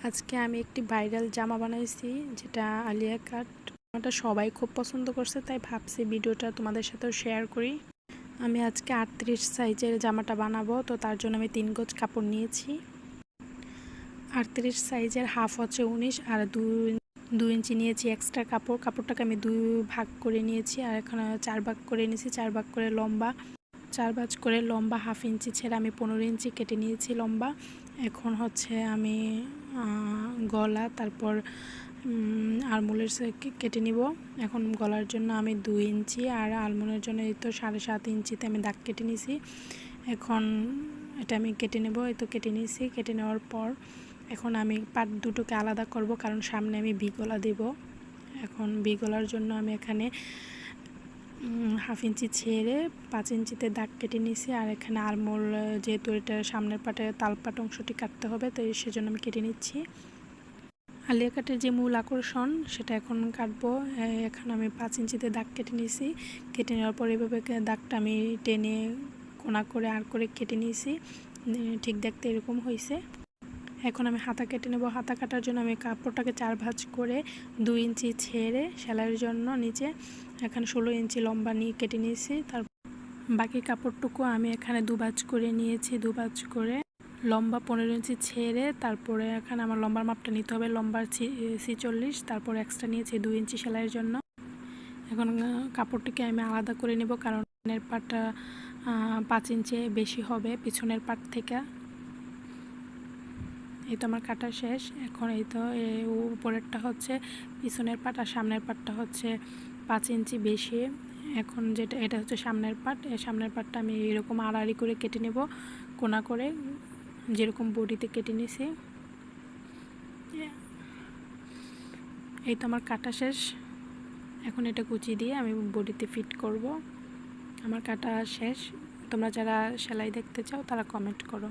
আজকে আমি একটি ভাইরাল জামা বানাইছি, যেটা আলিয়া কাট। জামাটা সবাই খুব পছন্দ করছে, তাই ভাবছি ভিডিওটা তোমাদের সাথেও শেয়ার করি। আমি আজকে 38 সাইজের জামাটা বানাবো, তো তার জন্য আমি 3 গজ কাপড় নিয়েছি। 38 সাইজের হাফ হচ্ছে 19, আর 2 ইঞ্চি নিয়েছি এক্সট্রা কাপড়। কাপড়টাকে আমি 2 ভাগ করে নিয়েছি, আর এখানে 4 ভাগ করে নিয়েছি। 4 ভাগ করে লম্বা, 4 ভাঁজ করে লম্বা হাফ ইঞ্চি ছেড়ে আমি 15 ইঞ্চি কেটে নিয়েছি লম্বা। এখন হচ্ছে আমি গলা, তারপর আলমোলের কেটে নিব। এখন গলার জন্য আমি 2 ইঞ্চি, আর আলমোলের জন্য এই তো 7.5 ইঞ্চিতে আমি দাগ কেটে নিয়েছি। এখন এটা আমি কেটে নেব। এই তো কেটে নিয়েছি। কেটে নেওয়ার পর এখন আমি পাট দুটোকে আলাদা করব, কারণ সামনে আমি ভি গলা দেব। এখন ভি গলার জন্য আমি এখানে হাফ ইঞ্চি ছেড়ে 5 ইঞ্চিতে দাগ কেটে নিয়েছি। আর এখানে আলমোল, যেহেতু এটা সামনের পাটে তালপাট অংশটি কাটতে হবে, তো সেজন্য আমি কেটে নিচ্ছি। আলিয়া কাটের যে মূল আকর্ষণ সেটা এখন কাটবো। এখন আমি 5 ইঞ্চিতে দাগ কেটে নিয়েছি। কেটে নেওয়ার পর এভাবে দাগটা আমি টেনে কোনা করে আর করে কেটে নিয়েছি। ঠিক দেখতে এরকম হয়েছে। এখন আমি হাতা কেটে নেব। হাতা কাটার জন্য আমি কাপড়টাকে 4 ভাঁজ করে 2 ইঞ্চি ছেড়ে সেলাইয়ের জন্য নিচে এখানে 16 ইঞ্চি লম্বা নিয়ে কেটে নিয়েছি। তার বাকি কাপড়টুকু আমি এখানে 2 ভাঁজ করে নিয়েছি। 2 ভাঁজ করে লম্বা 15 ইঞ্চি ছেড়ে তারপরে এখানে আমার লম্বার মাপটা নিতে হবে, লম্বার 46। তারপর এক্সট্রা নিয়েছি 2 ইঞ্চি সেলাইয়ের জন্য। এখন কাপড়টিকে আমি আলাদা করে নেব, কারণ পিছনের পাটটা 5 ইঞ্চি বেশি হবে পিছনের পাট থেকে। এই তো আমার কাটা শেষ। এখন এই তো উপরেরটা হচ্ছে পিছনের পাট, আর সামনের পাটটা হচ্ছে 5 ইঞ্চি বেশি। এখন এটা হচ্ছে সামনের পাট। এই সামনের পাটটা আমি এরকম আড়াআড়ি করে কেটে নেব, কোনা করে, যেরকম বডিতে কেটে নিছি। এই তো আমার কাটা শেষ। এখন এটা কুচি দিয়ে আমি বডিতে ফিট করব। আমার কাটা শেষ। তোমরা যারা সেলাই দেখতে চাও তারা কমেন্ট করো।